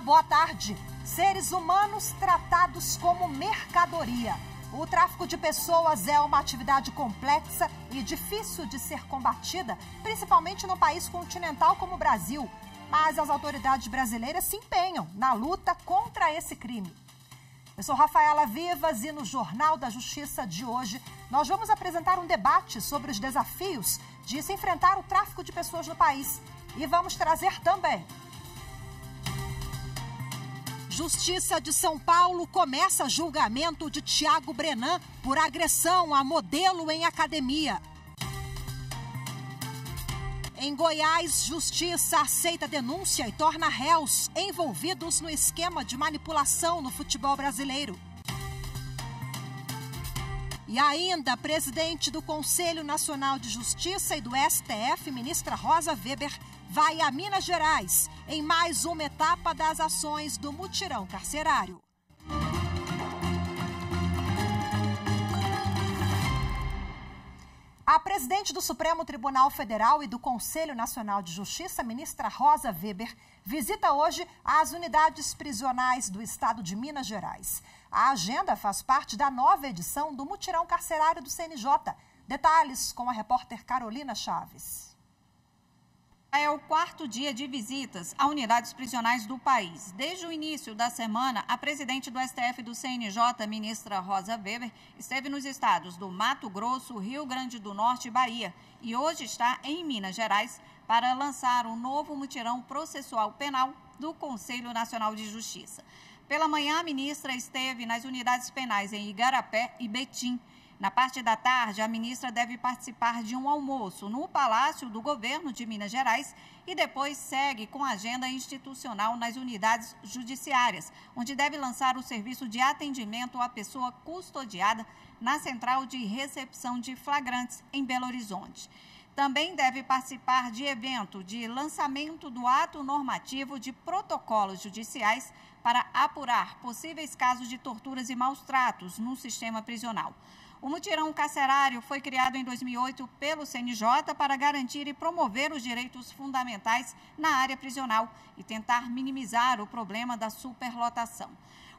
boa tarde. Seres humanos tratados como mercadoria. O tráfico de pessoas é uma atividade complexa e difícil de ser combatida, principalmente no país continental como o Brasil. Mas as autoridades brasileiras se empenham na luta contra esse crime. Eu sou Rafaela Vivas e no Jornal da Justiça de hoje nós vamos apresentar um debate sobre os desafios de se enfrentar o tráfico de pessoas no país. E vamos trazer também: Justiça de São Paulo começa julgamento de Thiago Brenan por agressão a modelo em academia. Em Goiás, Justiça aceita denúncia e torna réus envolvidos no esquema de manipulação no futebol brasileiro. E ainda, a presidente do Conselho Nacional de Justiça e do STF, ministra Rosa Weber, vai a Minas Gerais em mais uma etapa das ações do mutirão carcerário. A presidente do Supremo Tribunal Federal e do Conselho Nacional de Justiça, ministra Rosa Weber, visita hoje as unidades prisionais do estado de Minas Gerais. A agenda faz parte da nova edição do mutirão carcerário do CNJ. Detalhes com a repórter Carolina Chaves. É o quarto dia de visitas a unidades prisionais do país. Desde o início da semana, a presidente do STF e do CNJ, ministra Rosa Weber, esteve nos estados do Mato Grosso, Rio Grande do Norte e Bahia. E hoje está em Minas Gerais para lançar o novo mutirão processual penal do Conselho Nacional de Justiça. Pela manhã, a ministra esteve nas unidades penais em Igarapé e Betim. Na parte da tarde, a ministra deve participar de um almoço no Palácio do Governo de Minas Gerais e depois segue com a agenda institucional nas unidades judiciárias, onde deve lançar o serviço de atendimento à pessoa custodiada na Central de Recepção de Flagrantes, em Belo Horizonte. Também deve participar de evento de lançamento do ato normativo de protocolos judiciais para apurar possíveis casos de torturas e maus-tratos no sistema prisional. O mutirão carcerário foi criado em 2008 pelo CNJ para garantir e promover os direitos fundamentais na área prisional e tentar minimizar o problema da superlotação.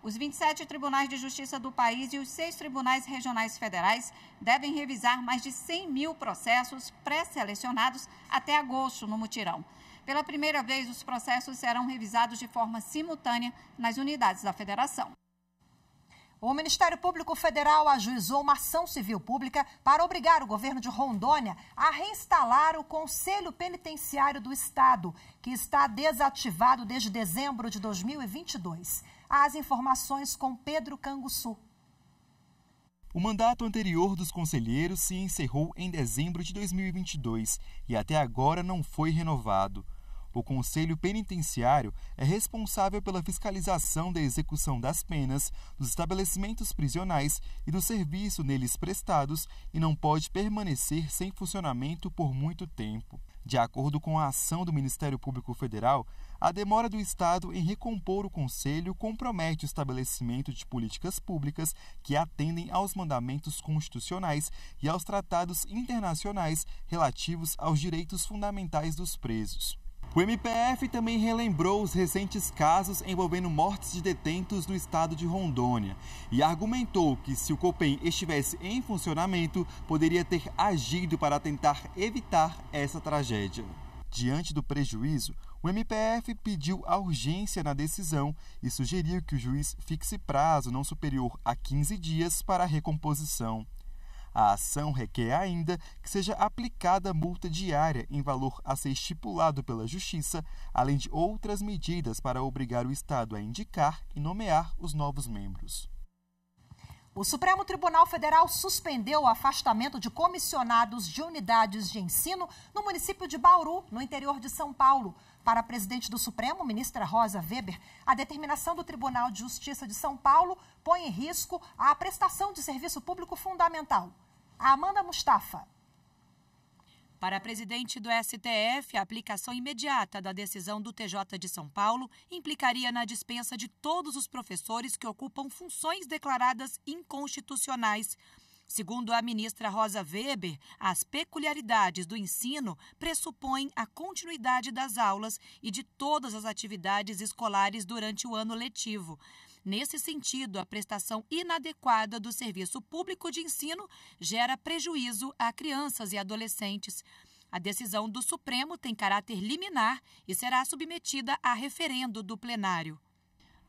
Os 27 tribunais de justiça do país e os 6 tribunais regionais federais devem revisar mais de 100 mil processos pré-selecionados até agosto no mutirão. Pela primeira vez, os processos serão revisados de forma simultânea nas unidades da federação. O Ministério Público Federal ajuizou uma ação civil pública para obrigar o governo de Rondônia a reinstalar o Conselho Penitenciário do Estado, que está desativado desde dezembro de 2022. As informações com Pedro Canguçu. O mandato anterior dos conselheiros se encerrou em dezembro de 2022 e até agora não foi renovado. O Conselho Penitenciário é responsável pela fiscalização da execução das penas, dos estabelecimentos prisionais e do serviço neles prestados e não pode permanecer sem funcionamento por muito tempo. De acordo com a ação do Ministério Público Federal, a demora do Estado em recompor o Conselho compromete o estabelecimento de políticas públicas que atendem aos mandamentos constitucionais e aos tratados internacionais relativos aos direitos fundamentais dos presos. O MPF também relembrou os recentes casos envolvendo mortes de detentos no estado de Rondônia e argumentou que, se o COPEN estivesse em funcionamento, poderia ter agido para tentar evitar essa tragédia. Diante do prejuízo, o MPF pediu a urgência na decisão e sugeriu que o juiz fixe prazo não superior a 15 dias para a recomposição. A ação requer ainda que seja aplicada multa diária em valor a ser estipulado pela Justiça, além de outras medidas para obrigar o Estado a indicar e nomear os novos membros. O Supremo Tribunal Federal suspendeu o afastamento de comissionados de unidades de ensino no município de Bauru, no interior de São Paulo. Para a presidente do Supremo, ministra Rosa Weber, a determinação do Tribunal de Justiça de São Paulo põe em risco a prestação de serviço público fundamental. Amanda Mustafa. Para a presidente do STF, a aplicação imediata da decisão do TJ de São Paulo implicaria na dispensa de todos os professores que ocupam funções declaradas inconstitucionais. Segundo a ministra Rosa Weber, as peculiaridades do ensino pressupõem a continuidade das aulas e de todas as atividades escolares durante o ano letivo. Nesse sentido, a prestação inadequada do serviço público de ensino gera prejuízo a crianças e adolescentes. A decisão do Supremo tem caráter liminar e será submetida a referendo do plenário.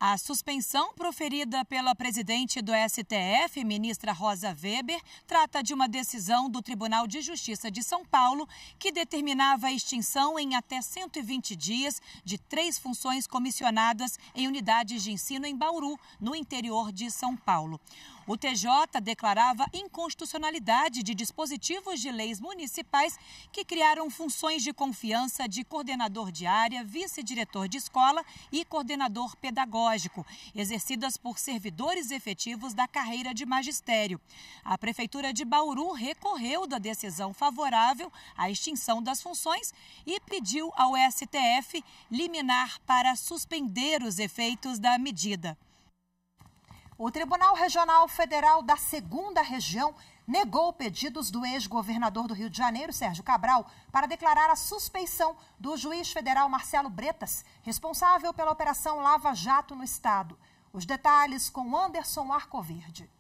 A suspensão proferida pela presidente do STF, ministra Rosa Weber, trata de uma decisão do Tribunal de Justiça de São Paulo que determinava a extinção em até 120 dias de 3 funções comissionadas em unidades de ensino em Bauru, no interior de São Paulo. O TJ declarava inconstitucionalidade de dispositivos de leis municipais que criaram funções de confiança de coordenador de área, vice-diretor de escola e coordenador pedagógico, exercidas por servidores efetivos da carreira de magistério. A Prefeitura de Bauru recorreu da decisão favorável à extinção das funções e pediu ao STF liminar para suspender os efeitos da medida. O Tribunal Regional Federal da 2ª Região negou pedidos do ex-governador do Rio de Janeiro, Sérgio Cabral, para declarar a suspeição do juiz federal Marcelo Bretas, responsável pela Operação Lava Jato no estado. Os detalhes com Anderson Arcoverde.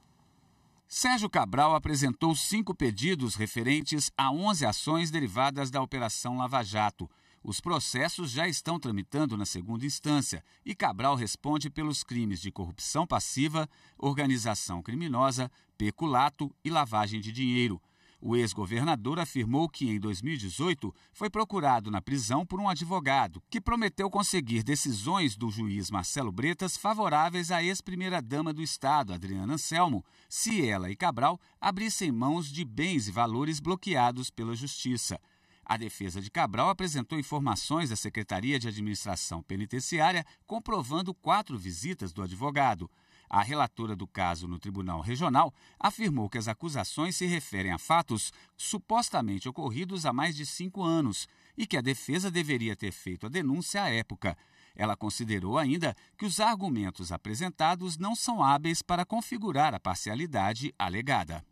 Sérgio Cabral apresentou 5 pedidos referentes a 11 ações derivadas da Operação Lava Jato. Os processos já estão tramitando na 2ª instância e Cabral responde pelos crimes de corrupção passiva, organização criminosa, peculato e lavagem de dinheiro. O ex-governador afirmou que, em 2018, foi procurado na prisão por um advogado que prometeu conseguir decisões do juiz Marcelo Bretas favoráveis à ex-primeira-dama do Estado, Adriana Anselmo, se ela e Cabral abrissem mãos de bens e valores bloqueados pela Justiça. A defesa de Cabral apresentou informações da Secretaria de Administração Penitenciária comprovando 4 visitas do advogado. A relatora do caso no Tribunal Regional afirmou que as acusações se referem a fatos supostamente ocorridos há mais de 5 anos e que a defesa deveria ter feito a denúncia à época. Ela considerou ainda que os argumentos apresentados não são hábeis para configurar a parcialidade alegada.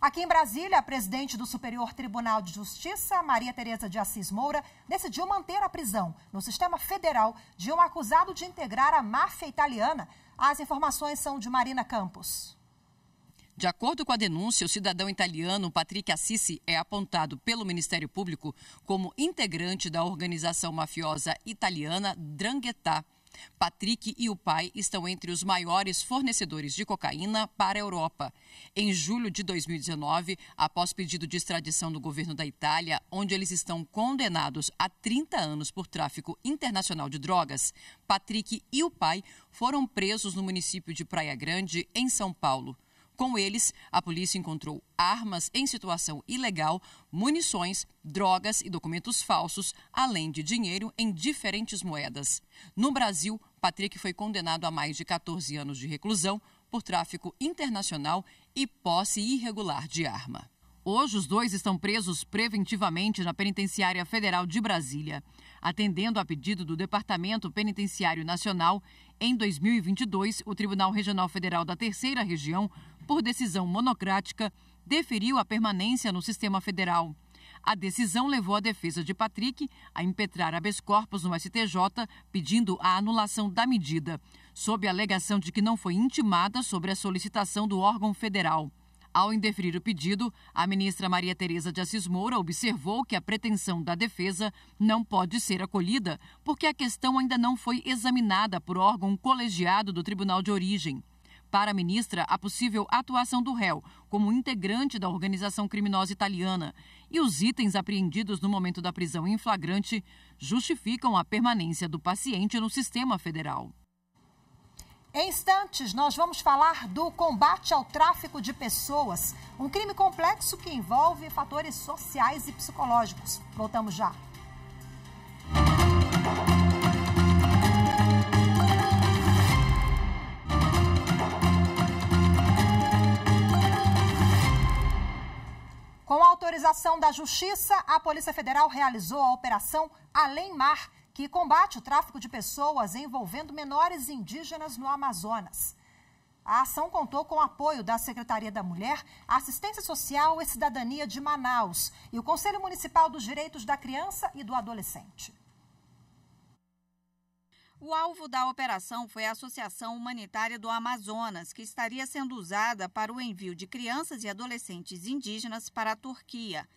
Aqui em Brasília, a presidente do Superior Tribunal de Justiça, Maria Tereza de Assis Moura, decidiu manter a prisão no sistema federal de um acusado de integrar a máfia italiana. As informações são de Marina Campos. De acordo com a denúncia, o cidadão italiano Patrick Assisi é apontado pelo Ministério Público como integrante da organização mafiosa italiana 'Ndrangheta. Patrick e o pai estão entre os maiores fornecedores de cocaína para a Europa. Em julho de 2019, após pedido de extradição do governo da Itália, onde eles estão condenados a 30 anos por tráfico internacional de drogas, Patrick e o pai foram presos no município de Praia Grande, em São Paulo. Com eles, a polícia encontrou armas em situação ilegal, munições, drogas e documentos falsos, além de dinheiro em diferentes moedas. No Brasil, Patrick foi condenado a mais de 14 anos de reclusão por tráfico internacional e posse irregular de arma. Hoje, os 2 estão presos preventivamente na Penitenciária Federal de Brasília. Atendendo a pedido do Departamento Penitenciário Nacional, em 2022, o Tribunal Regional Federal da 3ª Região, por decisão monocrática, deferiu a permanência no sistema federal. A decisão levou a defesa de Patrick a impetrar habeas corpus no STJ, pedindo a anulação da medida, sob a alegação de que não foi intimada sobre a solicitação do órgão federal. Ao indeferir o pedido, a ministra Maria Tereza de Assis Moura observou que a pretensão da defesa não pode ser acolhida, porque a questão ainda não foi examinada por órgão colegiado do tribunal de origem. Para a ministra, a possível atuação do réu como integrante da organização criminosa italiana e os itens apreendidos no momento da prisão em flagrante justificam a permanência do paciente no sistema federal. Em instantes, nós vamos falar do combate ao tráfico de pessoas, um crime complexo que envolve fatores sociais e psicológicos. Voltamos já. Com a autorização da Justiça, a Polícia Federal realizou a Operação Além Mar, que combate o tráfico de pessoas envolvendo menores indígenas no Amazonas. A ação contou com o apoio da Secretaria da Mulher, Assistência Social e Cidadania de Manaus e o Conselho Municipal dos Direitos da Criança e do Adolescente. O alvo da operação foi a Associação Humanitária do Amazonas, que estaria sendo usada para o envio de crianças e adolescentes indígenas para a Turquia.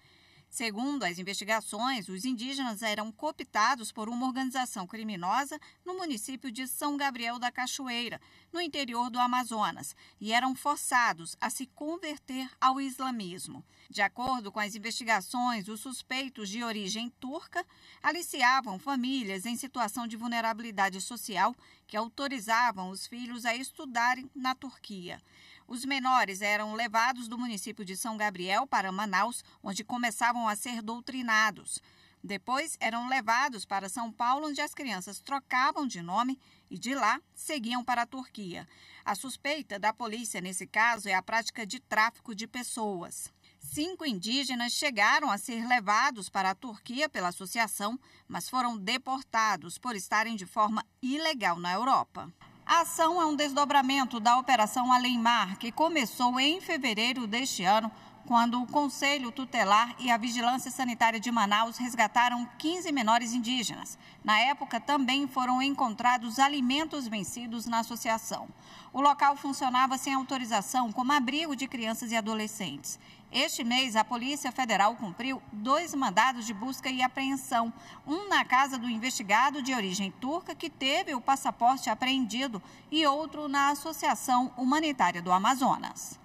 Segundo as investigações, os indígenas eram cooptados por uma organização criminosa no município de São Gabriel da Cachoeira, no interior do Amazonas, e eram forçados a se converter ao islamismo. De acordo com as investigações, os suspeitos de origem turca aliciavam famílias em situação de vulnerabilidade social que autorizavam os filhos a estudarem na Turquia. Os menores eram levados do município de São Gabriel para Manaus, onde começavam a ser doutrinados. Depois eram levados para São Paulo, onde as crianças trocavam de nome e de lá seguiam para a Turquia. A suspeita da polícia nesse caso é a prática de tráfico de pessoas. 5 indígenas chegaram a ser levados para a Turquia pela associação, mas foram deportados por estarem de forma ilegal na Europa. A ação é um desdobramento da Operação Além Mar, que começou em fevereiro deste ano, quando o Conselho Tutelar e a Vigilância Sanitária de Manaus resgataram 15 menores indígenas. Na época, também foram encontrados alimentos vencidos na associação. O local funcionava sem autorização como abrigo de crianças e adolescentes. Este mês, a Polícia Federal cumpriu 2 mandados de busca e apreensão, um na casa do investigado de origem turca, que teve o passaporte apreendido, e outro na Associação Humanitária do Amazonas.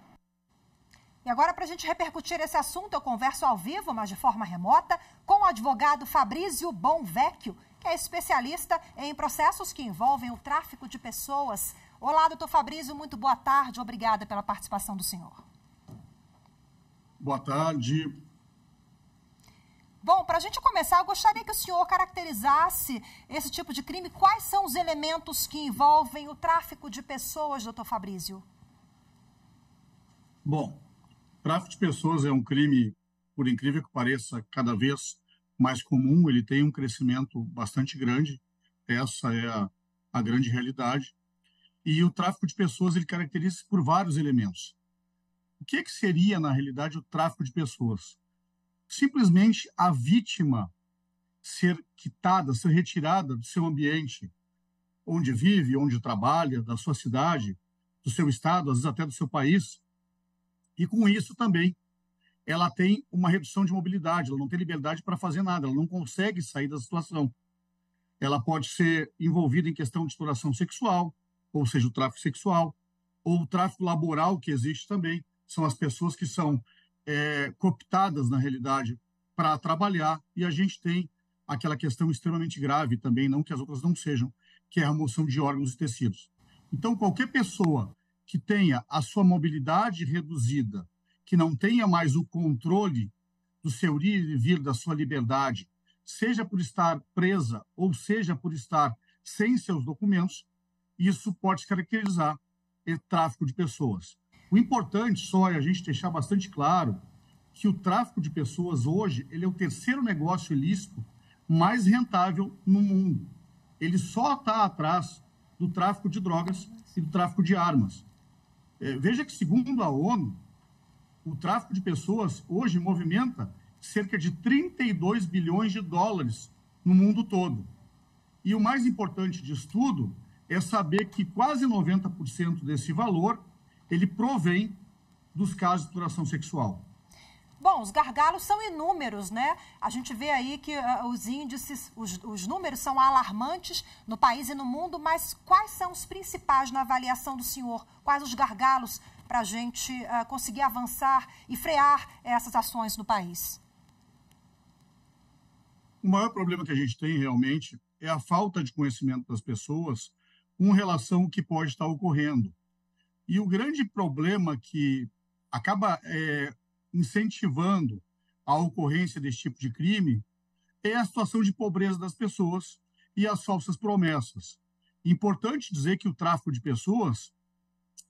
E agora, para a gente repercutir esse assunto, eu converso ao vivo, mas de forma remota, com o advogado Fabrício Bonvecchio, que é especialista em processos que envolvem o tráfico de pessoas. Olá, doutor Fabrício, muito boa tarde. Obrigada pela participação do senhor. Boa tarde. Bom, para a gente começar, eu gostaria que o senhor caracterizasse esse tipo de crime. Quais são os elementos que envolvem o tráfico de pessoas, doutor Fabrício? Bom, tráfico de pessoas é um crime, por incrível que pareça, cada vez mais comum. Ele tem um crescimento bastante grande. Essa é a grande realidade. E o tráfico de pessoas, ele caracteriza-se por vários elementos. O que seria, na realidade, o tráfico de pessoas? Simplesmente a vítima ser quitada, ser retirada do seu ambiente, onde vive, onde trabalha, da sua cidade, do seu estado, às vezes até do seu país. E com isso também ela tem uma redução de mobilidade, ela não tem liberdade para fazer nada, ela não consegue sair da situação. Ela pode ser envolvida em questão de exploração sexual, ou seja, o tráfico sexual, ou o tráfico laboral, que existe também. São as pessoas que são cooptadas, na realidade, para trabalhar, e a gente tem aquela questão extremamente grave também, não que as outras não sejam, que é a remoção de órgãos e tecidos. Então, qualquer pessoa que tenha a sua mobilidade reduzida, que não tenha mais o controle do seu ir e vir, da sua liberdade, seja por estar presa ou seja por estar sem seus documentos, isso pode se caracterizar tráfico de pessoas. O importante só é a gente deixar bastante claro que o tráfico de pessoas hoje ele é o terceiro negócio ilícito mais rentável no mundo. Ele só está atrás do tráfico de drogas e do tráfico de armas. Veja que, segundo a ONU, o tráfico de pessoas hoje movimenta cerca de 32 bilhões de dólares no mundo todo. E o mais importante disso tudo é saber que quase 90% desse valor ele provém dos casos de exploração sexual. Bom, os gargalos são inúmeros, né? A gente vê aí que os índices, os números são alarmantes no país e no mundo, mas quais são os principais na avaliação do senhor? Quais os gargalos para a gente conseguir avançar e frear essas ações no país? O maior problema que a gente tem realmente é a falta de conhecimento das pessoas com relação ao que pode estar ocorrendo. E o grande problema que acaba incentivando a ocorrência desse tipo de crime é a situação de pobreza das pessoas e as falsas promessas. Importante dizer que o tráfico de pessoas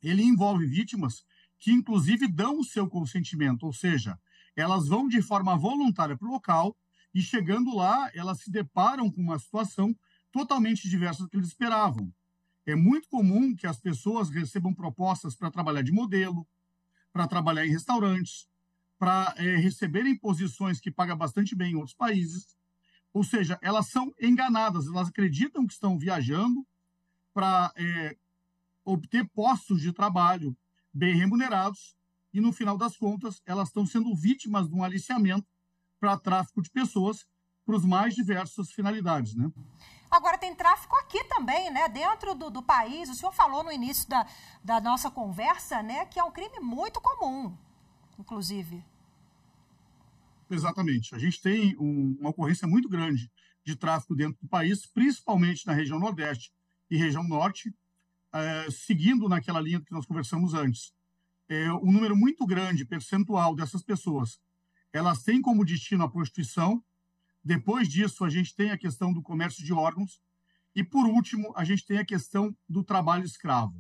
ele envolve vítimas que, inclusive, dão o seu consentimento, ou seja, elas vão de forma voluntária para o local e, chegando lá, elas se deparam com uma situação totalmente diversa do que eles esperavam. É muito comum que as pessoas recebam propostas para trabalhar de modelo, para trabalhar em restaurantes, para receberem posições que pagam bastante bem em outros países. Ou seja, elas são enganadas, elas acreditam que estão viajando para obter postos de trabalho bem remunerados e, no final das contas, elas estão sendo vítimas de um aliciamento para tráfico de pessoas para as mais diversas finalidades, né? Agora, tem tráfico aqui também, né? Dentro do país. O senhor falou no início da nossa conversa, né, que é um crime muito comum, inclusive. Exatamente. A gente tem uma ocorrência muito grande de tráfico dentro do país, principalmente na região Nordeste e região Norte, seguindo naquela linha que nós conversamos antes. Um número muito grande, percentual dessas pessoas, elas têm como destino a prostituição. Depois disso, a gente tem a questão do comércio de órgãos. E, por último, a gente tem a questão do trabalho escravo.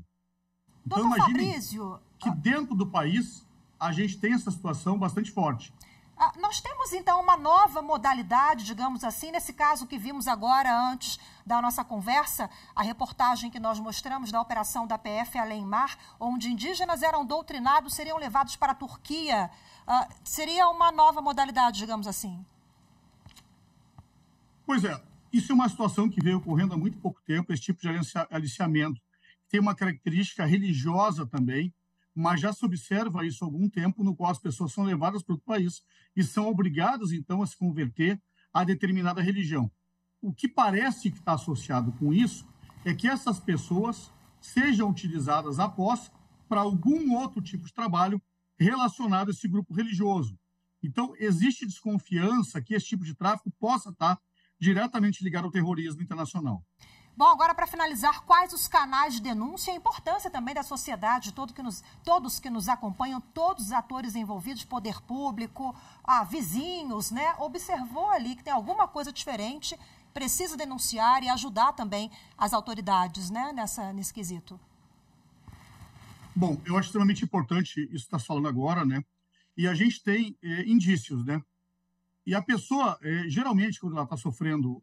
Então, imagine que dentro do país, a gente tem essa situação bastante forte. Nós temos, então, uma nova modalidade, digamos assim, nesse caso que vimos agora, antes da nossa conversa, a reportagem que nós mostramos da operação da PF Além Mar, onde indígenas eram doutrinados, seriam levados para a Turquia. Seria uma nova modalidade, digamos assim? Pois é, isso é uma situação que veio ocorrendo há muito pouco tempo, esse tipo de aliciamento. Tem uma característica religiosa também, mas já se observa isso há algum tempo, no qual as pessoas são levadas para outro país e são obrigadas, então, a se converter a determinada religião. O que parece que está associado com isso é que essas pessoas sejam utilizadas após para algum outro tipo de trabalho relacionado a esse grupo religioso. Então, existe desconfiança que esse tipo de tráfico possa estar diretamente ligado ao terrorismo internacional. Bom, agora para finalizar, quais os canais de denúncia e a importância também da sociedade, todos que nos acompanham, todos os atores envolvidos, poder público, vizinhos, né? Observou ali que tem alguma coisa diferente, precisa denunciar e ajudar também as autoridades, né? Nesse quesito. Bom, eu acho extremamente importante isso que está falando agora, né? E a gente tem indícios, né? E a pessoa, geralmente, quando ela está sofrendo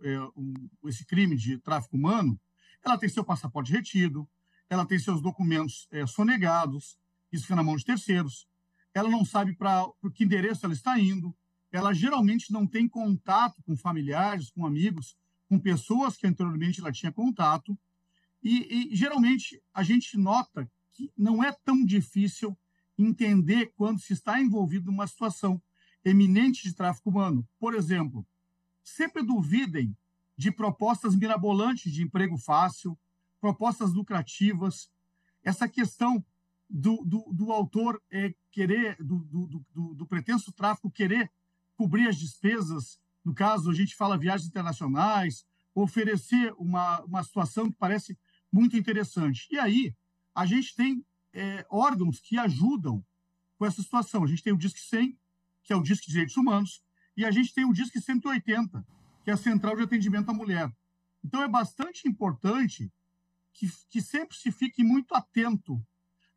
esse crime de tráfico humano, ela tem seu passaporte retido, ela tem seus documentos sonegados, isso fica na mão de terceiros, ela não sabe para que endereço ela está indo, ela geralmente não tem contato com familiares, com amigos, com pessoas que anteriormente ela tinha contato, e geralmente a gente nota que não é tão difícil entender quando se está envolvido numa situação eminente de tráfico humano. Por exemplo, sempre duvidem de propostas mirabolantes de emprego fácil, propostas lucrativas. Essa questão do autor querer, do pretenso tráfico querer cobrir as despesas, no caso, a gente fala viagens internacionais, oferecer uma situação que parece muito interessante. E aí, a gente tem órgãos que ajudam com essa situação. A gente tem o Disque 100, que é o Disque de Direitos Humanos, e a gente tem o Disque 180, que é a Central de Atendimento à Mulher. Então, é bastante importante que sempre se fique muito atento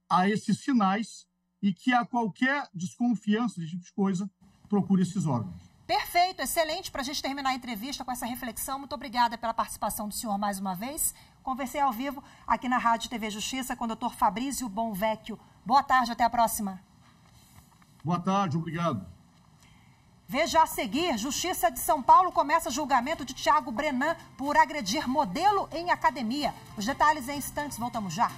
a esses sinais e que a qualquer desconfiança desse tipo de coisa, procure esses órgãos. Perfeito, excelente para a gente terminar a entrevista com essa reflexão. Muito obrigada pela participação do senhor mais uma vez. Conversei ao vivo aqui na Rádio TV Justiça com o Dr. Fabrício Bonvecchio. Boa tarde, até a próxima. Boa tarde, obrigado. Veja a seguir, Justiça de São Paulo começa julgamento de Thiago Brenan por agredir modelo em academia. Os detalhes em instantes, voltamos já.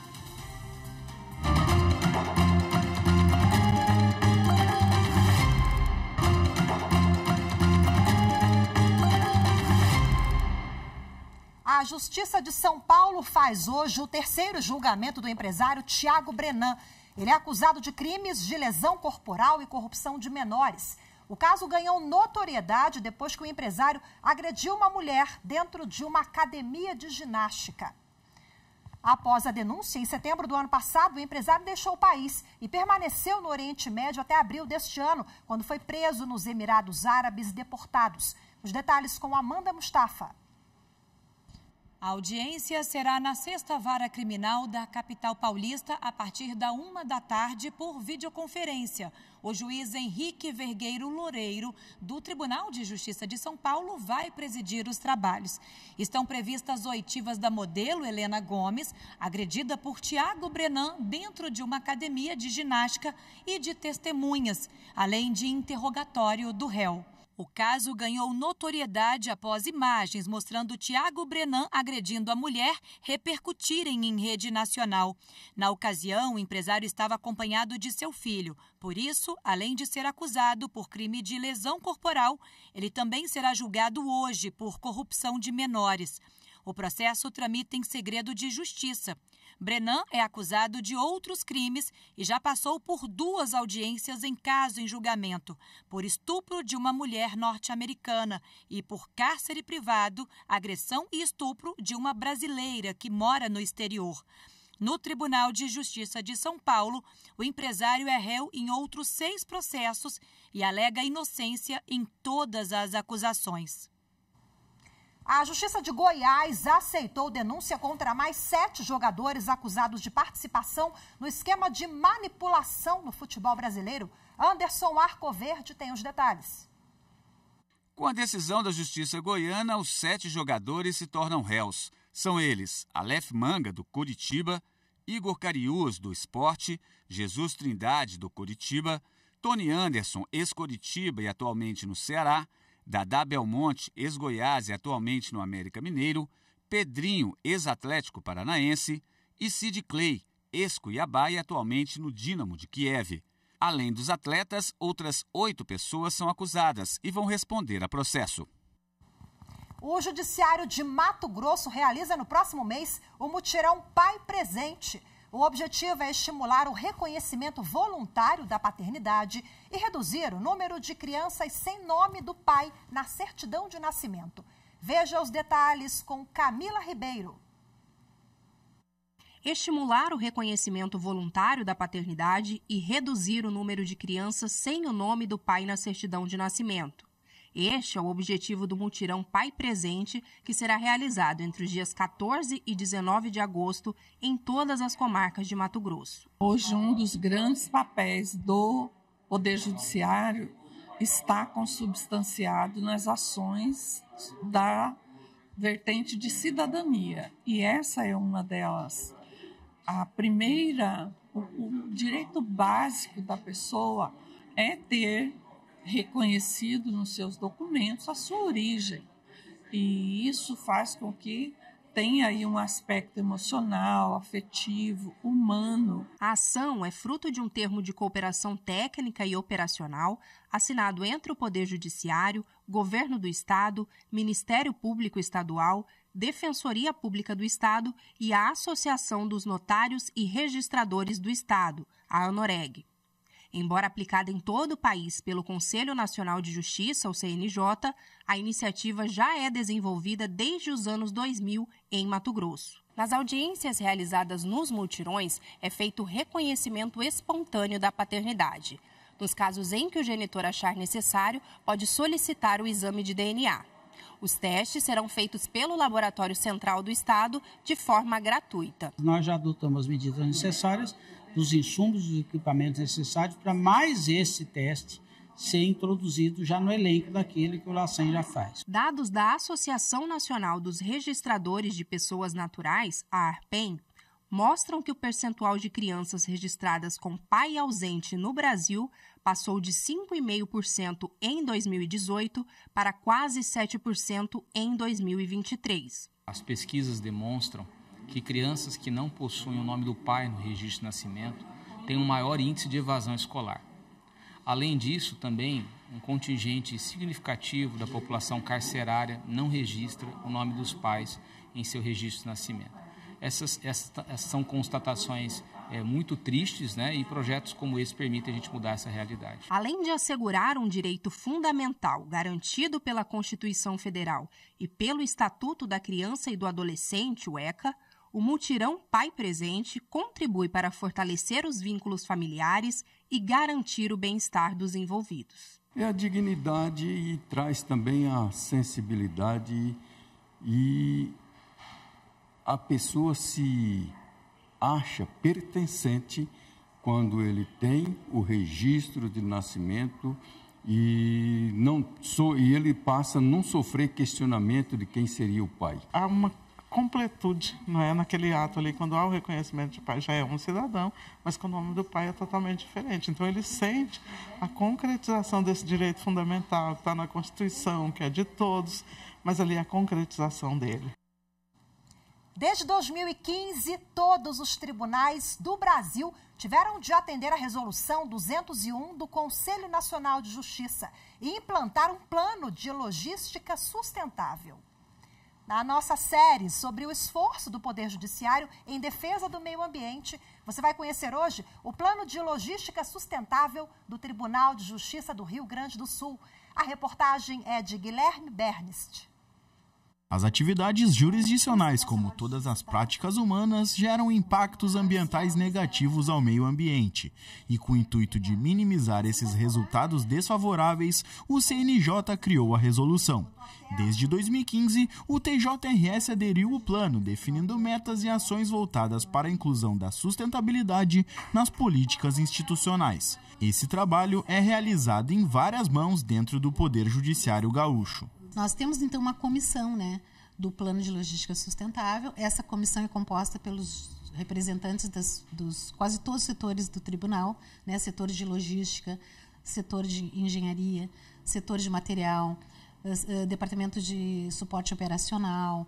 A Justiça de São Paulo faz hoje o terceiro julgamento do empresário Thiago Brenan. Ele é acusado de crimes de lesão corporal e corrupção de menores. O caso ganhou notoriedade depois que o empresário agrediu uma mulher dentro de uma academia de ginástica. Após a denúncia, em setembro do ano passado, o empresário deixou o país e permaneceu no Oriente Médio até abril deste ano, quando foi preso nos Emirados Árabes e deportados. Os detalhes com Amanda Mustafa. A audiência será na 6ª Vara Criminal da capital paulista a partir da 1 da tarde por videoconferência. O juiz Henrique Vergueiro Loureiro, do Tribunal de Justiça de São Paulo, vai presidir os trabalhos. Estão previstas oitivas da modelo Helena Gomes, agredida por Tiago Brenan dentro de uma academia de ginástica, e de testemunhas, além de interrogatório do réu. O caso ganhou notoriedade após imagens mostrando Tiago Brenan agredindo a mulher repercutirem em rede nacional. Na ocasião, o empresário estava acompanhado de seu filho. Por isso, além de ser acusado por crime de lesão corporal, ele também será julgado hoje por corrupção de menores. O processo tramita em segredo de justiça. Brenan é acusado de outros crimes e já passou por 2 audiências em caso em julgamento, por estupro de uma mulher norte-americana e por cárcere privado, agressão e estupro de uma brasileira que mora no exterior. No Tribunal de Justiça de São Paulo, o empresário é réu em outros 6 processos e alega inocência em todas as acusações. A Justiça de Goiás aceitou denúncia contra mais 7 jogadores acusados de participação no esquema de manipulação no futebol brasileiro. Anderson Arcoverde tem os detalhes. Com a decisão da Justiça goiana, os 7 jogadores se tornam réus. São eles Aleph Manga, do Coritiba, Igor Cariús, do Sport, Jesus Trindade, do Coritiba, Tony Anderson, ex-Coritiba e atualmente no Ceará, Dadá Belmonte, ex-Goiás e atualmente no América Mineiro, Pedrinho, ex-Atlético Paranaense, e Sid Clay, ex-Cuiabá e atualmente no Dínamo de Kiev. Além dos atletas, outras 8 pessoas são acusadas e vão responder a processo. O Judiciário de Mato Grosso realiza no próximo mês o mutirão Pai Presente. O objetivo é estimular o reconhecimento voluntário da paternidade e reduzir o número de crianças sem nome do pai na certidão de nascimento. Veja os detalhes com Camila Ribeiro. Estimular o reconhecimento voluntário da paternidade e reduzir o número de crianças sem o nome do pai na certidão de nascimento. Este é o objetivo do mutirão Pai Presente, que será realizado entre os dias 14 e 19 de agosto em todas as comarcas de Mato Grosso. Hoje, um dos grandes papéis do Poder Judiciário está consubstanciado nas ações da vertente de cidadania. E essa é uma delas. A primeira, o direito básico da pessoa é ter reconhecido nos seus documentos a sua origem. E isso faz com que tenha aí um aspecto emocional, afetivo, humano. A ação é fruto de um termo de cooperação técnica e operacional assinado entre o Poder Judiciário, Governo do Estado, Ministério Público Estadual, Defensoria Pública do Estado e a Associação dos Notários e Registradores do Estado, a ANOREG. Embora aplicada em todo o país pelo Conselho Nacional de Justiça, o CNJ, a iniciativa já é desenvolvida desde os anos 2000 em Mato Grosso. Nas audiências realizadas nos multirões, é feito o reconhecimento espontâneo da paternidade. Nos casos em que o genitor achar necessário, pode solicitar o exame de DNA. Os testes serão feitos pelo Laboratório Central do Estado de forma gratuita. Nós já adotamos as medidas necessárias, dos insumos, dos equipamentos necessários para mais esse teste ser introduzido já no elenco daquele que o LACEN já faz. Dados da Associação Nacional dos Registradores de Pessoas Naturais, a ARPEN, mostram que o percentual de crianças registradas com pai ausente no Brasil passou de 5,5% em 2018 para quase 7% em 2023. As pesquisas demonstram que crianças que não possuem o nome do pai no registro de nascimento têm um maior índice de evasão escolar. Além disso, também, um contingente significativo da população carcerária não registra o nome dos pais em seu registro de nascimento. Essas são constatações muito tristes, né? E projetos como esse permitem a gente mudar essa realidade. Além de assegurar um direito fundamental garantido pela Constituição Federal e pelo Estatuto da Criança e do Adolescente, o ECA, o mutirão Pai Presente contribui para fortalecer os vínculos familiares e garantir o bem-estar dos envolvidos. É a dignidade e traz também a sensibilidade e a pessoa se acha pertencente quando ele tem o registro de nascimento e ele passa a não sofrer questionamento de quem seria o pai. Há uma completude, não é, naquele ato ali, quando há o reconhecimento de pai, já é um cidadão, mas com o nome do pai é totalmente diferente. Então ele sente a concretização desse direito fundamental que está na Constituição, que é de todos, mas ali a concretização dele. Desde 2015, todos os tribunais do Brasil tiveram de atender a Resolução 201 do Conselho Nacional de Justiça e implantar um plano de logística sustentável. Na nossa série sobre o esforço do Poder Judiciário em defesa do meio ambiente, você vai conhecer hoje o Plano de Logística Sustentável do Tribunal de Justiça do Rio Grande do Sul. A reportagem é de Guilherme Bernist. As atividades jurisdicionais, como todas as práticas humanas, geram impactos ambientais negativos ao meio ambiente. E com o intuito de minimizar esses resultados desfavoráveis, o CNJ criou a resolução. Desde 2015, o TJRS aderiu ao plano, definindo metas e ações voltadas para a inclusão da sustentabilidade nas políticas institucionais. Esse trabalho é realizado em várias mãos dentro do Poder Judiciário gaúcho. Nós temos, então, uma comissão, do Plano de Logística Sustentável. Essa comissão é composta pelos representantes dos quase todos os setores do tribunal, setor de logística, setor de engenharia, setor de material, departamento de suporte operacional,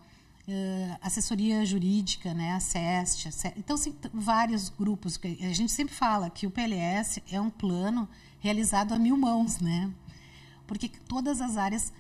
assessoria jurídica, a SEST. Então, sim, vários grupos. A gente sempre fala que o PLS é um plano realizado a 1000 mãos, porque todas as áreas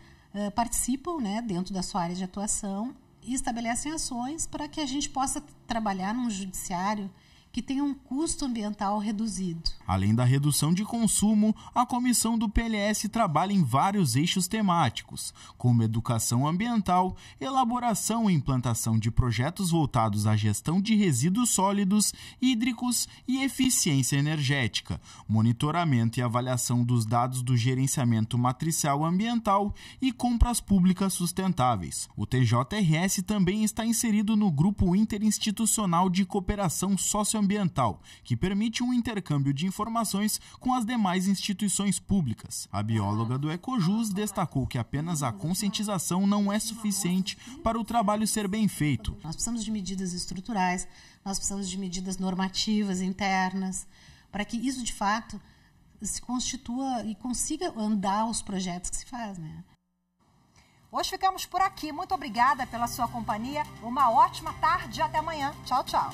participam dentro da sua área de atuação e estabelecem ações para que a gente possa trabalhar num judiciário que tenha um custo ambiental reduzido. Além da redução de consumo, a comissão do PLS trabalha em vários eixos temáticos, como educação ambiental, elaboração e implantação de projetos voltados à gestão de resíduos sólidos, hídricos e eficiência energética, monitoramento e avaliação dos dados do gerenciamento matricial ambiental e compras públicas sustentáveis. O TJRS também está inserido no Grupo Interinstitucional de Cooperação Socioambiental, que permite um intercâmbio de informações com as demais instituições públicas. A bióloga do Ecojus destacou que apenas a conscientização não é suficiente para o trabalho ser bem feito. Nós precisamos de medidas estruturais, nós precisamos de medidas normativas internas, para que isso, de fato, se constitua e consiga andar os projetos que se faz, Hoje ficamos por aqui. Muito obrigada pela sua companhia. Uma ótima tarde e até amanhã. Tchau, tchau.